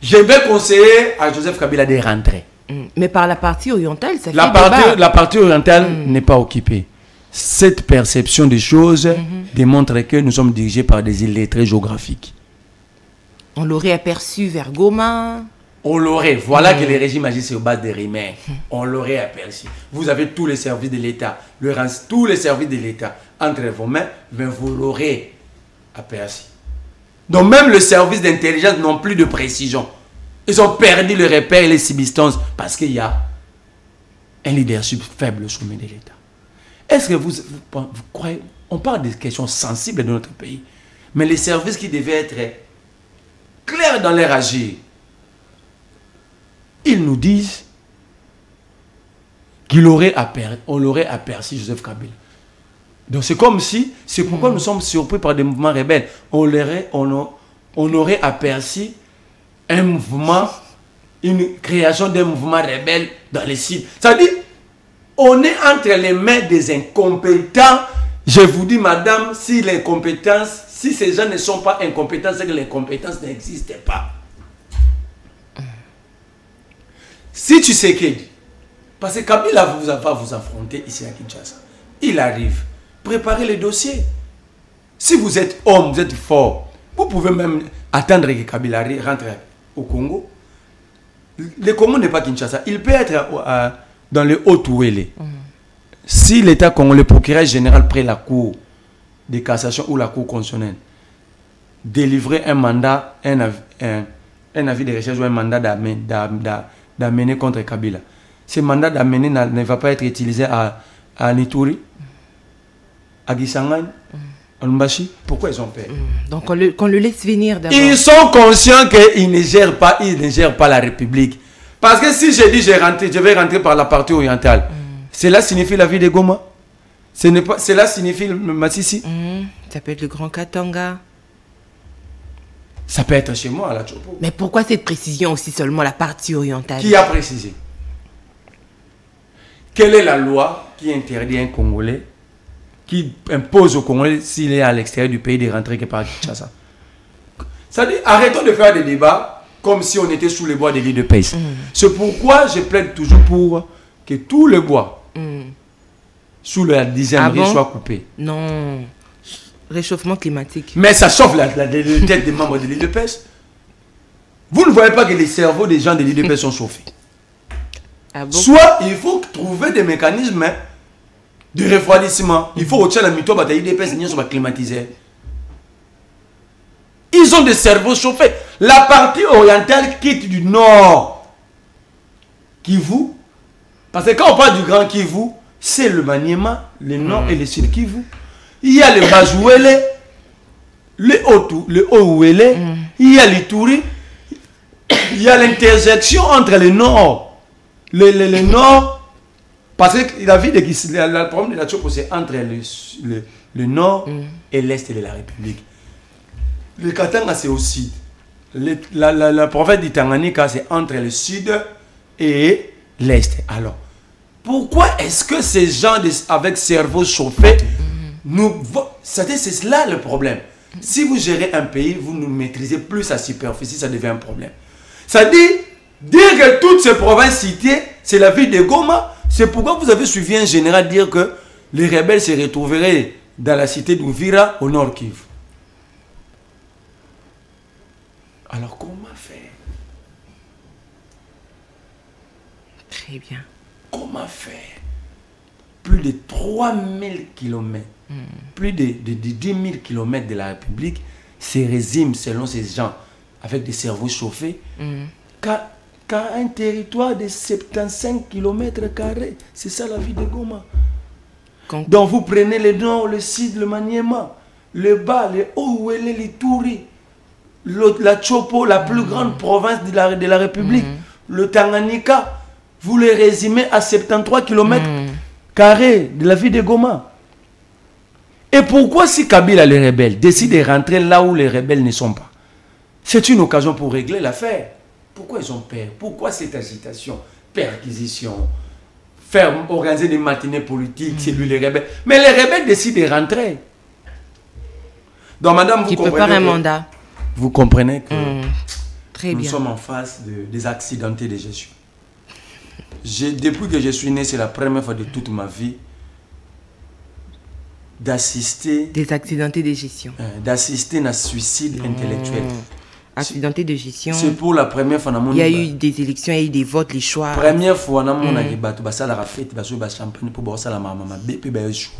Speaker 2: Je vais conseiller à Joseph Kabila de rentrer.
Speaker 1: Mais par la partie orientale, ça fait
Speaker 2: la partie orientale n'est pas occupée. Cette perception des choses démontre que nous sommes dirigés par des illettrés géographiques.
Speaker 1: On l'aurait aperçu vers Goma.
Speaker 2: On l'aurait. Voilà que les régimes agissent sur base des rimains. On l'aurait aperçu. Vous avez tous les services de l'État. Tous les services de l'État entre vos mains, mais vous l'aurez aperçu. Donc même le service d'intelligence n'ont plus de précision. Ils ont perdu le repère et les subsistances parce qu'il y a un leadership faible au sommet de l'État. Est-ce que vous croyez, on parle des questions sensibles de notre pays, mais les services qui devaient être clairs dans leur agir, ils nous disent qu'on l'aurait aperçu Joseph Kabila. Donc c'est comme si, c'est pourquoi nous sommes surpris par des mouvements rebelles. On aurait aperçu un mouvement, une création d'un mouvement rebelle dans les sites. C'est-à-dire, on est entre les mains des incompétents. Je vous dis, madame, si ces gens ne sont pas incompétents, c'est que l'incompétence n'existe pas. Si tu sais que, parce que Kabila va vous affronter ici à Kinshasa, il arrive, préparez les dossiers. Si vous êtes homme, vous êtes fort, vous pouvez même attendre que Kabila rentre au Congo. Le Congo n'est pas Kinshasa. Il peut être dans le Haut-Ouélé. Si l'État congolais, le procureur général près la Cour de cassation ou la Cour constitutionnelle, délivrer un mandat, un avis de recherche ou un mandat d'amener contre Kabila. Ce mandat d'amener ne va pas être utilisé à Nituri, à Gisangani, à Lumbashi. Pourquoi ils ont peur?
Speaker 1: Donc qu'on le laisse venir d'abord.
Speaker 2: Ils sont conscients qu'ils ne gèrent pas la République. Parce que si je dis je vais rentrer par la partie orientale, cela signifie la vie de Goma. Cela signifie le Massissi.
Speaker 1: Ça peut être le Grand Katanga.
Speaker 2: Ça peut être chez moi à la Chopo.
Speaker 1: Mais pourquoi cette précision aussi seulement la partie orientale?
Speaker 2: Qui a précisé? Quelle est la loi qui interdit un Congolais, qui impose au Congolais s'il est à l'extérieur du pays de rentrer que par Kinshasa? C'est-à-dire, arrêtons de faire des débats comme si on était sous les bois de l'île de Pays. C'est pourquoi je plaide toujours pour que tout le bois sous la 10e rue soit coupé.
Speaker 1: Non. Réchauffement climatique.
Speaker 2: Mais ça chauffe la tête des membres de l'île de Pêche. Vous ne voyez pas que les cerveaux des gens de l'île de Pêche sont chauffés.
Speaker 1: Ah bon?
Speaker 2: Soit il faut trouver des mécanismes de refroidissement. Il faut retirer la mytho de l'île de Pêche, ils sont climatisés. Ils ont des cerveaux chauffés. La partie orientale quitte du nord Kivu. Parce que quand on parle du Grand Kivu, c'est le Maniema, le nord et le sud Kivu. Il y a le Bajouélé, le Haut-Ouélé, il y a l'Ituri, il y a l'intersection entre le nord, le nord, parce que la vie de le problème de la Chopo, c'est entre le nord et l'est de la République. Le Katanga, c'est au sud. La province du Tanganyika, c'est entre le sud et l'est. Alors, pourquoi est-ce que ces gens avec cerveau chauffé, c'est cela le problème. Si vous gérez un pays, vous ne maîtrisez plus sa superficie, ça devient un problème. Ça dit, dire que toutes ces provinces citées, c'est la ville de Goma. C'est pourquoi vous avez suivi un général dire que les rebelles se retrouveraient dans la cité d'Ouvira, au nord Kivu. Alors comment faire?
Speaker 1: Très bien.
Speaker 2: Comment faire? Plus de 3000 km, plus de 10 000 km de la République se résument selon ces gens avec des cerveaux chauffés qu'à un territoire de 75 km². C'est ça la vie de Goma. Donc vous prenez le nord, le sud, le Maniema, le bas, le Haut-Ouélé, l'Ituri, la Chopo, la plus grande province de la République, le Tanganyika, vous les résumez à 73 km² de la ville de Goma. Et pourquoi si Kabila, les rebelles, décide de rentrer là où les rebelles ne sont pas? C'est une occasion pour régler l'affaire. Pourquoi ils ont peur? Pourquoi cette agitation? Perquisition, organiser des matinées politiques, c'est lui les rebelles. Mais les rebelles décident de rentrer. Donc madame, vous comprenez
Speaker 1: un mandat.
Speaker 2: Vous comprenez que
Speaker 1: Très
Speaker 2: nous
Speaker 1: bien.
Speaker 2: sommes en face des accidentés de gestion. depuis que je suis né, c'est la première fois de toute ma vie d'assister...
Speaker 1: Des accidentés de gestion.
Speaker 2: D'assister à un suicide intellectuel.
Speaker 1: Accidenté de gestion.
Speaker 2: C'est pour la première fois dans mon...
Speaker 1: Il y a eu des élections, il y a eu des votes, les choix.
Speaker 2: Première fois dans mon débat, ça la fête, champagne pour boire ça la maman, puis jouer.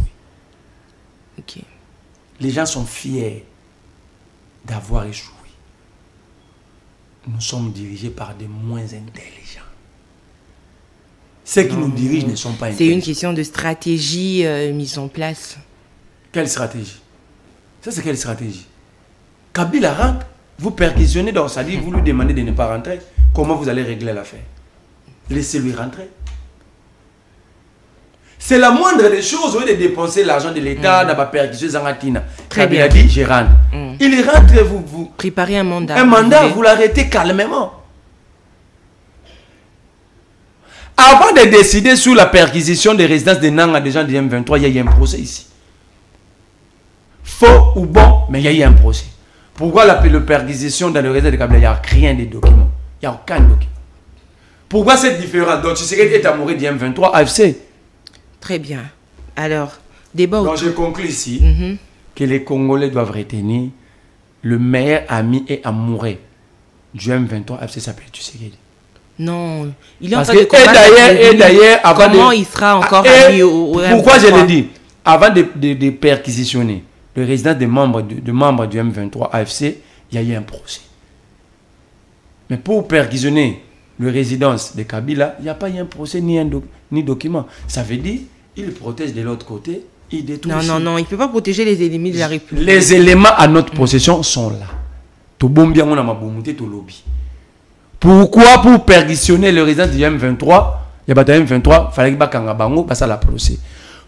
Speaker 1: Ok.
Speaker 2: Les gens sont fiers d'avoir échoué. Nous sommes dirigés par des moins intelligents. Ceux qui nous dirigent ne sont pas intelligents.
Speaker 1: C'est une question de stratégie mise en place.
Speaker 2: Quelle stratégie? Ça, c'est quelle stratégie? Kabila rentre, vous perquisitionnez dans sa vie, vous lui demandez de ne pas rentrer. Comment vous allez régler l'affaire? Laissez-lui rentrer. C'est la moindre des choses, au lieu de dépenser l'argent de l'État dans la perquisition Zangatina. Kabila dit, je rentre. Il rentre, vous
Speaker 1: préparez un mandat.
Speaker 2: Un mandat, vous l'arrêtez calmement. Avant de décider sur la perquisition des résidences de Nanga des gens du M23, il y a eu un procès ici. Faux ou bon, mais il y a eu un procès. Pourquoi la perquisition dans le réseau de Kabila, il n'y a rien de documents? Il n'y a aucun document. Pourquoi cette différence? Donc, tu sais qu'il est amoureux du M23, AFC. Très
Speaker 1: bien. Alors, débat autour.
Speaker 2: Donc, je conclue ici que les Congolais doivent retenir le meilleur ami et amoureux du M23, AFC s'appelle Tshisekedi.
Speaker 1: Non, il est
Speaker 2: en train de et d'ailleurs,
Speaker 1: comment il sera encore ami au M23?
Speaker 2: Pourquoi je le dis? Avant de perquisitionner le résident des membres du M23 AFC, il y a eu un procès. Mais pour perquisitionner le résidence de Kabila, il n'y a pas eu un procès ni document. Ça veut dire il protège de l'autre côté, il détruit.
Speaker 1: Non, il ne peut pas protéger les ennemis de la République.
Speaker 2: Les éléments à notre possession sont là. Tout bon bien, on a ma boumouté, tout lobby. Pourquoi pour perquisitionner le résident du M23, il y a M23, il fallait que Bakangabango passe à la procès.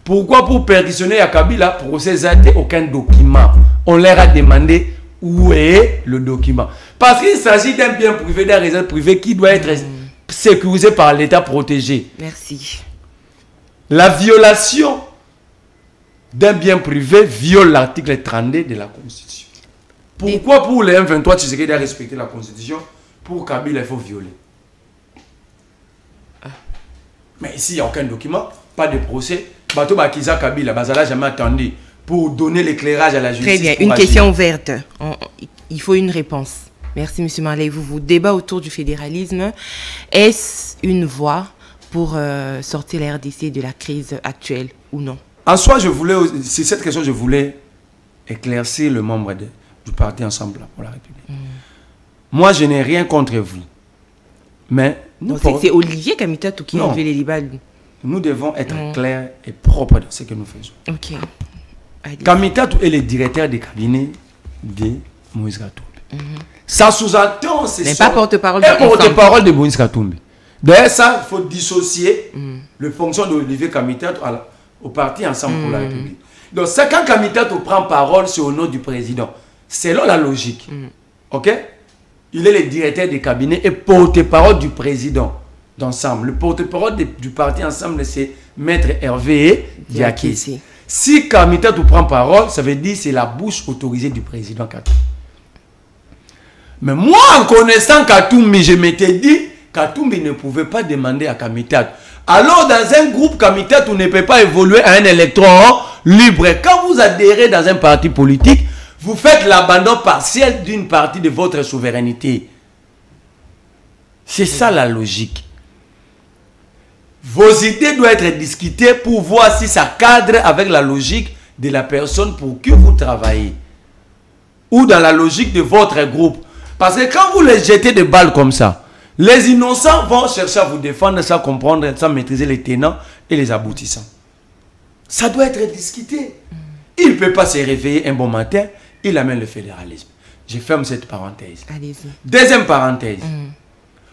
Speaker 2: Pourquoi pour perquisitionner à Kabila, procès n'était aucun document? On leur a demandé où est le document. Parce qu'il s'agit d'un bien privé, d'un résident privé qui doit être sécurisé par l'État protégé.
Speaker 1: Merci.
Speaker 2: La violation d'un bien privé viole l'article 32 de la Constitution. Pourquoi pour les M23, tu sais qu'il doit respecter la Constitution? Pour Kabila, il faut violer. Mais ici, il n'y a aucun document, pas de procès. Bato Bakiza Kabila, Bazala jamais attendu pour donner l'éclairage à la justice.
Speaker 1: Très bien, une question ouverte. Il faut une réponse. Merci, M. Marley. Vous débat autour du fédéralisme. Est-ce une voie pour sortir la RDC de la crise actuelle ou non?
Speaker 2: En soi, c'est cette question, je voulais éclaircir le membre du parti Ensemble pour la République. Moi, je n'ai rien contre vous. Mais
Speaker 1: c'est Olivier Kamitatou qui a enlevé les débats.
Speaker 2: Nous devons être clairs et propres dans ce que nous faisons.
Speaker 1: Ok.
Speaker 2: Kamitatou est le directeur des cabinets de Moïse Katumbi. Ça sous-entend, c'est
Speaker 1: pas porte-parole
Speaker 2: de Moïse Katumbi. D'ailleurs, ça, il faut dissocier le fonction d'Olivier Kamitatou au parti Ensemble pour la République. Donc, quand Kamitatou prend parole, c'est au nom du président. Selon la logique. Ok? Il est le directeur des cabinets et porte-parole du président d'Ensemble. Le porte-parole du parti Ensemble, c'est Maître Hervé Diakisi. Si Kamitatou prend parole, ça veut dire que c'est la bouche autorisée du président Katumbi. Mais moi, en connaissant Katumbi, je m'étais dit Katumbi ne pouvait pas demander à Kamitatou. Alors, dans un groupe, Kamitatou ne peut pas évoluer à un électorat libre. Quand vous adhérez dans un parti politique, vous faites l'abandon partiel d'une partie de votre souveraineté. C'est ça la logique. Vos idées doivent être discutées pour voir si ça cadre avec la logique de la personne pour qui vous travaillez. Ou dans la logique de votre groupe. Parce que quand vous les jetez des balles comme ça, les innocents vont chercher à vous défendre sans comprendre, sans maîtriser les tenants et les aboutissants. Ça doit être discuté. Il ne peut pas se réveiller un bon matin. Il amène le fédéralisme. Je ferme cette parenthèse. Deuxième parenthèse.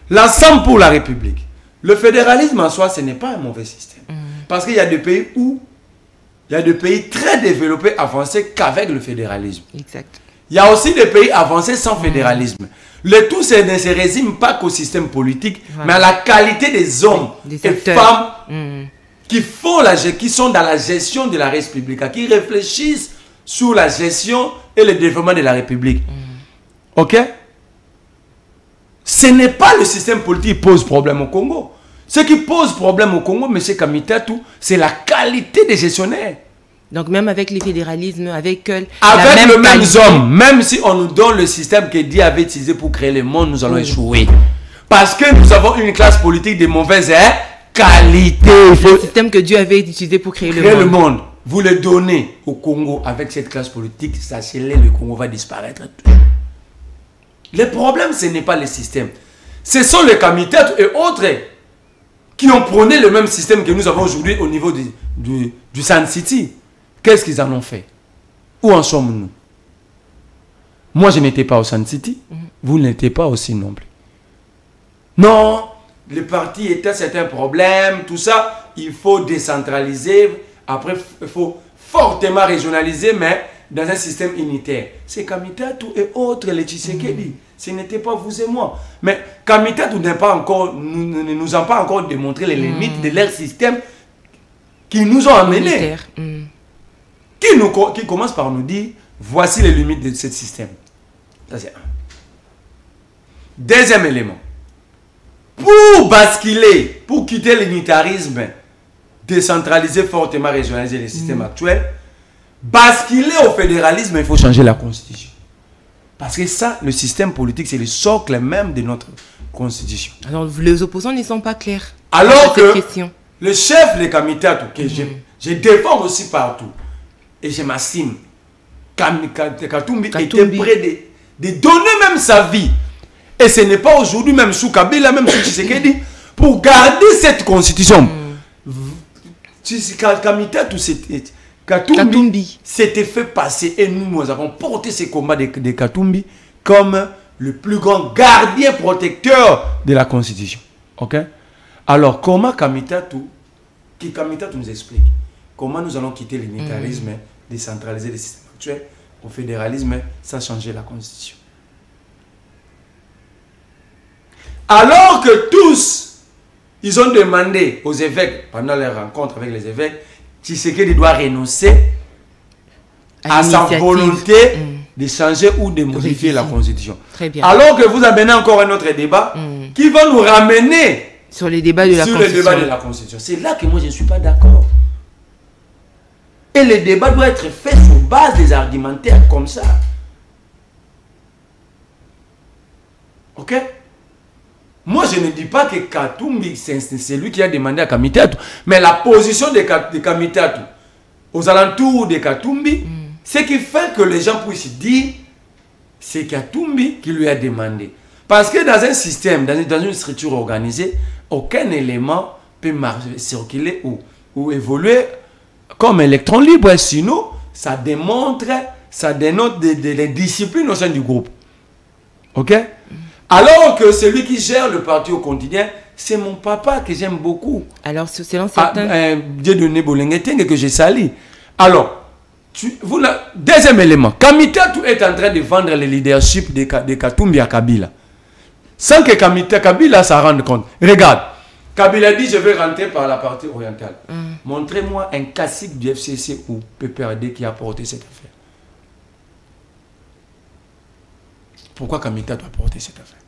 Speaker 2: L'Ensemble pour la République. Le fédéralisme en soi, ce n'est pas un mauvais système. Parce qu'il y a des pays où il y a des pays très développés, avancés qu'avec le fédéralisme.
Speaker 1: Exact.
Speaker 2: Il y a aussi des pays avancés sans fédéralisme. Le tout ne se résume pas qu'au système politique, mais à la qualité des hommes et femmes qui sont dans la gestion de la République, qui réfléchissent sur la gestion et le développement de la République. Ok? Ce n'est pas le système politique qui pose problème au Congo. Ce qui pose problème au Congo, M. Kamitatou, c'est la qualité des gestionnaires.
Speaker 1: Donc même avec le fédéralisme, avec
Speaker 2: avec le même homme, même si on nous donne le système que Dieu avait utilisé pour créer le monde, nous allons échouer. Parce que nous avons une classe politique de mauvaise qualité.
Speaker 1: Le système que Dieu avait utilisé pour créer le monde.
Speaker 2: Vous le donnez au Congo avec cette classe politique, sachez-le, le Congo va disparaître. Le problème, ce n'est pas le système. Ce sont les Kamitatou et autres qui ont prôné le même système que nous avons aujourd'hui au niveau du Sun City. Qu'est-ce qu'ils en ont fait? Où en sommes-nous? Moi, je n'étais pas au Sun City. Vous n'étiez pas aussi non plus. Non, le parti était certains problèmes, tout ça. Il faut décentraliser. Après, il faut fortement régionaliser, mais dans un système unitaire. C'est Kamitatou et autres, les Tshisekedi. Ce n'était pas vous et moi. Mais Kamitatou ne nous ont pas encore démontré les limites de leur système qui nous ont amenés. Qui commence par nous dire, voici les limites de ce système. Ça, c'est un. Deuxième élément. Pour basculer, pour quitter l'unitarisme, décentraliser fortement, régionaliser les systèmes actuels, basculer au fédéralisme, il faut changer la constitution. Parce que ça, le système politique, c'est le socle même de notre constitution.
Speaker 1: Alors, les opposants ne sont pas clairs.
Speaker 2: Alors que le chef de Kamitatou, que je défends aussi partout, et je m'estime, Katumbi était prêt de donner même sa vie. Et ce n'est pas aujourd'hui, même sous Kabila, même sous Tshisekedi, pour garder cette constitution. Katumbi s'était fait passer et nous avons porté ce combat de Katumbi comme le plus grand gardien protecteur de la constitution. Ok? Alors, comment Kamitatou nous explique comment nous allons quitter l'unitarisme, décentraliser les systèmes actuels au fédéralisme sans changer la constitution. Alors que tous, ils ont demandé aux évêques, pendant leur rencontre avec les évêques, Tshisekedi doit renoncer à sa volonté de changer ou de modifier la constitution.
Speaker 1: Très bien.
Speaker 2: Alors que vous amenez encore un autre débat qui va nous ramener
Speaker 1: sur les débats de
Speaker 2: la constitution. C'est là que moi je ne suis pas d'accord. Et le débat doit être fait sur base des argumentaires comme ça. Ok? Moi, je ne dis pas que Katumbi, c'est lui qui a demandé à Kamitatou. Mais la position de Kamitatou, aux alentours de Katumbi, ce qui fait que les gens puissent dire, c'est Katumbi qui lui a demandé. Parce que dans un système, dans une structure organisée, aucun élément peut circuler ou évoluer comme électron libre. Sinon, ça dénote des disciplines au sein du groupe. Ok? Alors que celui qui gère le parti au quotidien, c'est mon papa que j'aime beaucoup.
Speaker 1: Alors, selon certains...
Speaker 2: Dieudonné Bolengeteng que j'ai sali. Alors, deuxième élément. Kamitatou est en train de vendre le leadership de Katumbi à Kabila. Sans que Kabila s'en rende compte. Regarde, Kabila dit je vais rentrer par la partie orientale. Montrez-moi un classique du FCC ou PPRD qui a porté cette affaire. Pourquoi Kamitatou a porté cette affaire?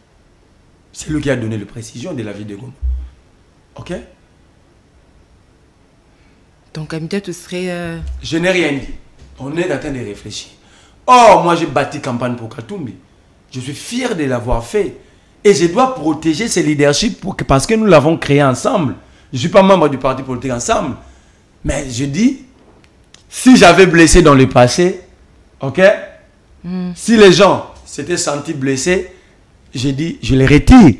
Speaker 2: C'est lui qui a donné les précisions de la vie de Goma. Ok?
Speaker 1: Donc Kamitatou serait...
Speaker 2: Je n'ai rien dit. On est en train de réfléchir. Oh, moi j'ai bâti campagne pour Katumbi. Je suis fier de l'avoir fait. Et je dois protéger ce leadership parce que nous l'avons créé ensemble. Je ne suis pas membre du parti politique ensemble. Mais je dis, si j'avais blessé dans le passé, ok? Si les gens s'étaient sentis blessés, j'ai dit, je les retire.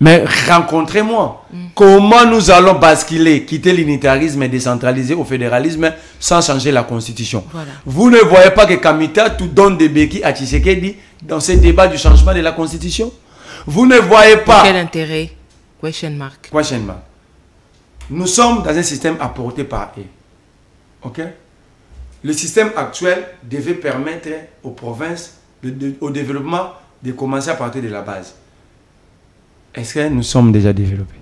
Speaker 2: Mais rencontrez-moi. Comment nous allons basculer, quitter l'unitarisme et décentraliser au fédéralisme sans changer la constitution?
Speaker 1: Voilà.
Speaker 2: Vous ne voyez pas que Kamitatou donne des béquilles à Tshisekedi dans ce débat du changement de la constitution? Vous ne voyez pas...
Speaker 1: Pour quel intérêt? Question mark.
Speaker 2: Question mark. Nous sommes dans un système apporté par eux. Ok? Le système actuel devait permettre aux provinces, au développement, de commencer à partir de la base. Est-ce que nous sommes déjà développés?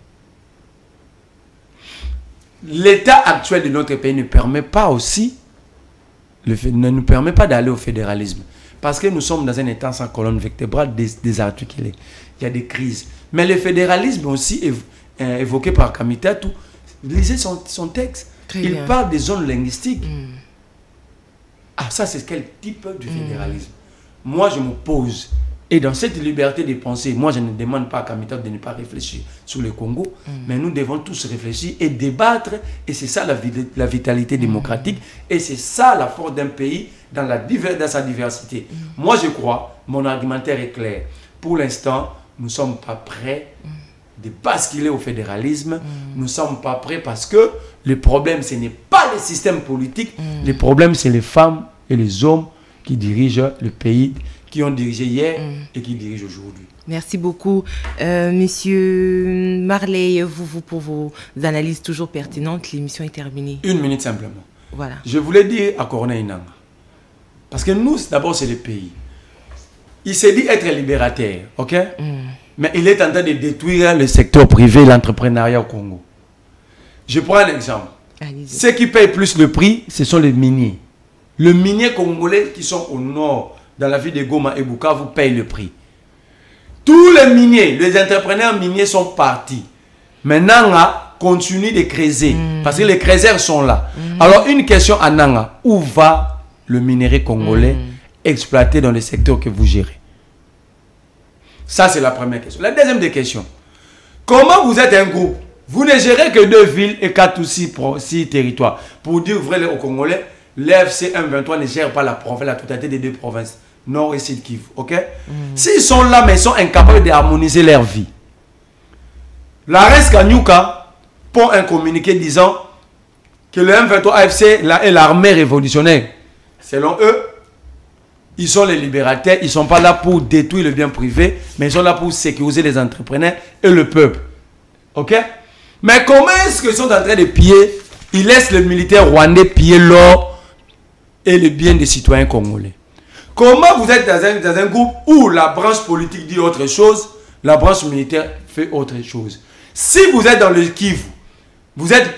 Speaker 2: L'état actuel de notre pays ne permet pas aussi, ne nous permet pas d'aller au fédéralisme. Parce que nous sommes dans un état sans colonne vertébrale désarticulé. Il y a des crises. Mais le fédéralisme aussi évoqué par Kamitatou, lisez son texte. Il parle des zones linguistiques. Ah, ça, c'est quel type de fédéralisme? Moi, je me pose. Et dans cette liberté de penser, moi, je ne demande pas à Kamitatou de ne pas réfléchir sur le Congo, mais nous devons tous réfléchir et débattre. Et c'est ça la vitalité démocratique. Et c'est ça la force d'un pays dans sa diversité. Moi, je crois, mon argumentaire est clair. Pour l'instant, nous ne sommes pas prêts de basculer au fédéralisme. Nous ne sommes pas prêts parce que le problème, ce n'est pas le système politique. Le problème, c'est les femmes et les hommes qui dirigent le pays, qui ont dirigé hier et qui dirigent aujourd'hui.
Speaker 1: Merci beaucoup, Monsieur Marley, vous pour vos analyses toujours pertinentes. L'émission est terminée.
Speaker 2: 1 minute simplement.
Speaker 1: Voilà.
Speaker 2: Je voulais dire à Corneille Nangaa, parce que nous, d'abord, c'est le pays. Il s'est dit être libérateur, ok? Mais il est en train de détruire le secteur privé, l'entrepreneuriat au Congo. Je prends un exemple. Ceux qui payent plus le prix, ce sont les miniers. Les miniers congolais qui sont au nord, dans la ville de Goma et Bukavu, payent le prix. Tous les miniers, les entrepreneurs miniers sont partis. Maintenant, Nangaa continue de creuser, parce que les creuseurs sont là. Alors, une question à Nangaa, où va le minerai congolais exploité dans le secteur que vous gérez? Ça, c'est la première question. La deuxième des questions. Comment vous êtes un groupe? Vous ne gérez que 2 villes et 4 ou 6 territoires. Pour dire vrai aux Congolais, l'FC M23 ne gère pas la totalité des 2 provinces, Nord et Sud Kivu. Ok? S'ils sont là, mais ils sont incapables d'harmoniser leur vie. La RES Kanyuka pond un communiqué disant que le M23 AFC est l'armée révolutionnaire. Selon eux, ils sont les libérateurs, ils ne sont pas là pour détruire le bien privé, mais ils sont là pour sécuriser les entrepreneurs et le peuple. Ok? Mais comment est-ce qu'ils sont en train de piller? Ils laissent les militaires rwandais piller l'or et le bien des citoyens congolais. Comment vous êtes dans un groupe où la branche politique dit autre chose, la branche militaire fait autre chose? Si vous êtes dans le Kivu, vous êtes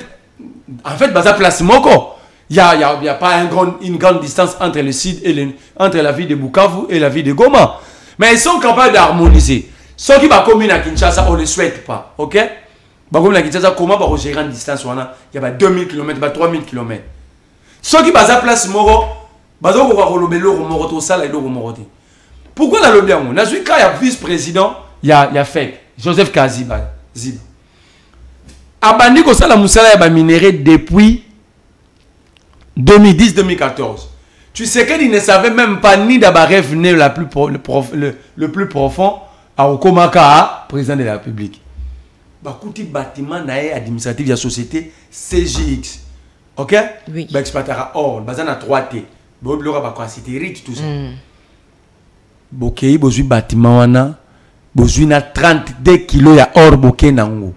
Speaker 2: en fait dans un place Moko. Il n'y a pas une grande distance entre le sud et entre la ville de Bukavu et la ville de Goma. Mais ils sont capables d'harmoniser. Ceux qui vont communer à Kinshasa, on ne le souhaite pas. Ok? Comment on gérer en distance? Il y a 2000 km, 3000 km. Ceux qui vont à la place Moro, pourquoi dans le bien? Il y a vice-président, il y a fait Joseph Kaziba. Abandi Kosala Moussala y a minéré depuis 2010-2014. Tu sais qu'il ne savait même pas ni d'Abaré venir le plus profond à Okomaka, président de la République. Bakouti bâtiment administratif de la société CGX. Ok?
Speaker 1: Oui.
Speaker 2: Exploitera or, bazana 3T. Boblora bakwa c'était rite tout ça. Bokei bozui bâtiment wana, bozui na 32 kilos ya or bokei nango.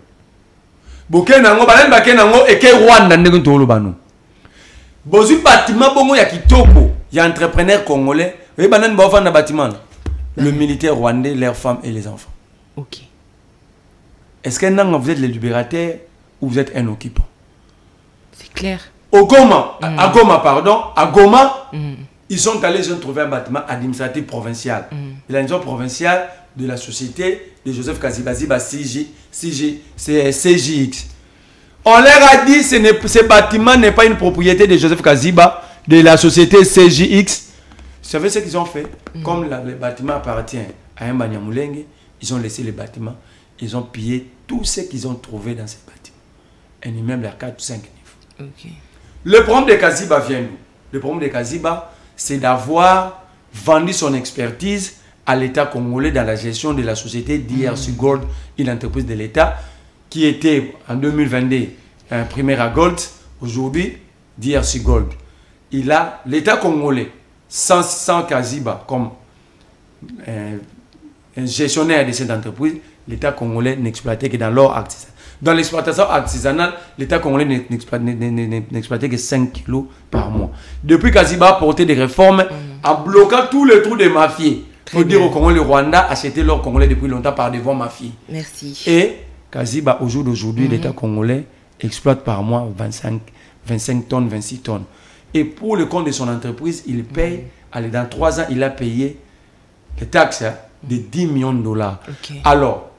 Speaker 2: Bokei nango balen bakei nango eke Rwanda ndenge ntolo bano. Bozui bâtiment bongo ya kitoko, ya entrepreneur congolais. Vous banan ba na bâtiment. Le militaire rwandais, leurs femmes et les enfants.
Speaker 1: OK.
Speaker 2: Est-ce que vous êtes les libérateurs ou vous êtes un occupant?
Speaker 1: C'est clair.
Speaker 2: Au Goma, à Goma, pardon, à Goma, ils sont allés trouver un bâtiment administratif provincial. L'administration provinciale de la société de Joseph Kaziba CGX. On leur a dit que ce bâtiment n'est pas une propriété de Joseph Kaziba, de la société CGX. Vous savez ce qu'ils ont fait? Comme le bâtiment appartient à un Banyamulenge, ils ont laissé le bâtiment. Ils ont pillé tout ce qu'ils ont trouvé dans ce bâtiment. Un immeuble à 4 ou 5 niveaux.
Speaker 1: Okay.
Speaker 2: Le problème de Kaziba vient d'où? Le problème de Kaziba, c'est d'avoir vendu son expertise à l'État congolais dans la gestion de la société DRC Gold, une entreprise de l'État qui était en 2022 primée à Gold, aujourd'hui DRC Gold. L'État congolais, sans Kaziba comme un gestionnaire de cette entreprise, l'État congolais n'exploitait que dans l'or artisanal. Dans l'exploitation artisanale, l'État congolais n'exploitait que 5 kilos par mois. Depuis Kaziba a porté des réformes en bloquant tous les trous des mafieux. Il faut dire au Congo, le Rwanda a acheté l'or congolais depuis longtemps par des voies mafieux.
Speaker 1: Merci.
Speaker 2: Et Kaziba, au jour d'aujourd'hui, l'État congolais exploite par mois 25 tonnes, 26 tonnes. Et pour le compte de son entreprise, il paye, dans 3 ans, il a payé les taxes de 10 millions de dollars.
Speaker 1: Okay.
Speaker 2: Alors,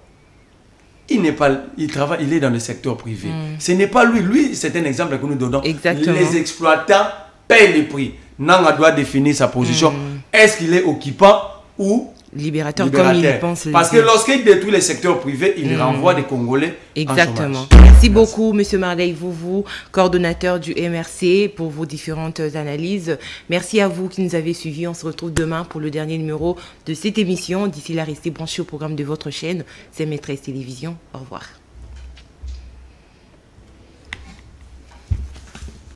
Speaker 2: il est dans le secteur privé. Ce n'est pas lui. Lui, c'est un exemple que nous donnons.
Speaker 1: Exactement.
Speaker 2: Les exploitants payent les prix. Nanga doit définir sa position. Est-ce qu'il est occupant ou
Speaker 1: libérateur, comme il pense.
Speaker 2: Parce que lorsqu'il détruit les secteurs privés, il renvoie des Congolais.
Speaker 1: Exactement.
Speaker 2: En chômage.
Speaker 1: Merci beaucoup, M. Marley, vous, coordonnateur du MRC, pour vos différentes analyses. Merci à vous qui nous avez suivis. On se retrouve demain pour le dernier numéro de cette émission. D'ici là, restez branchés au programme de votre chaîne. C'est Maîtresse Télévision. Au revoir.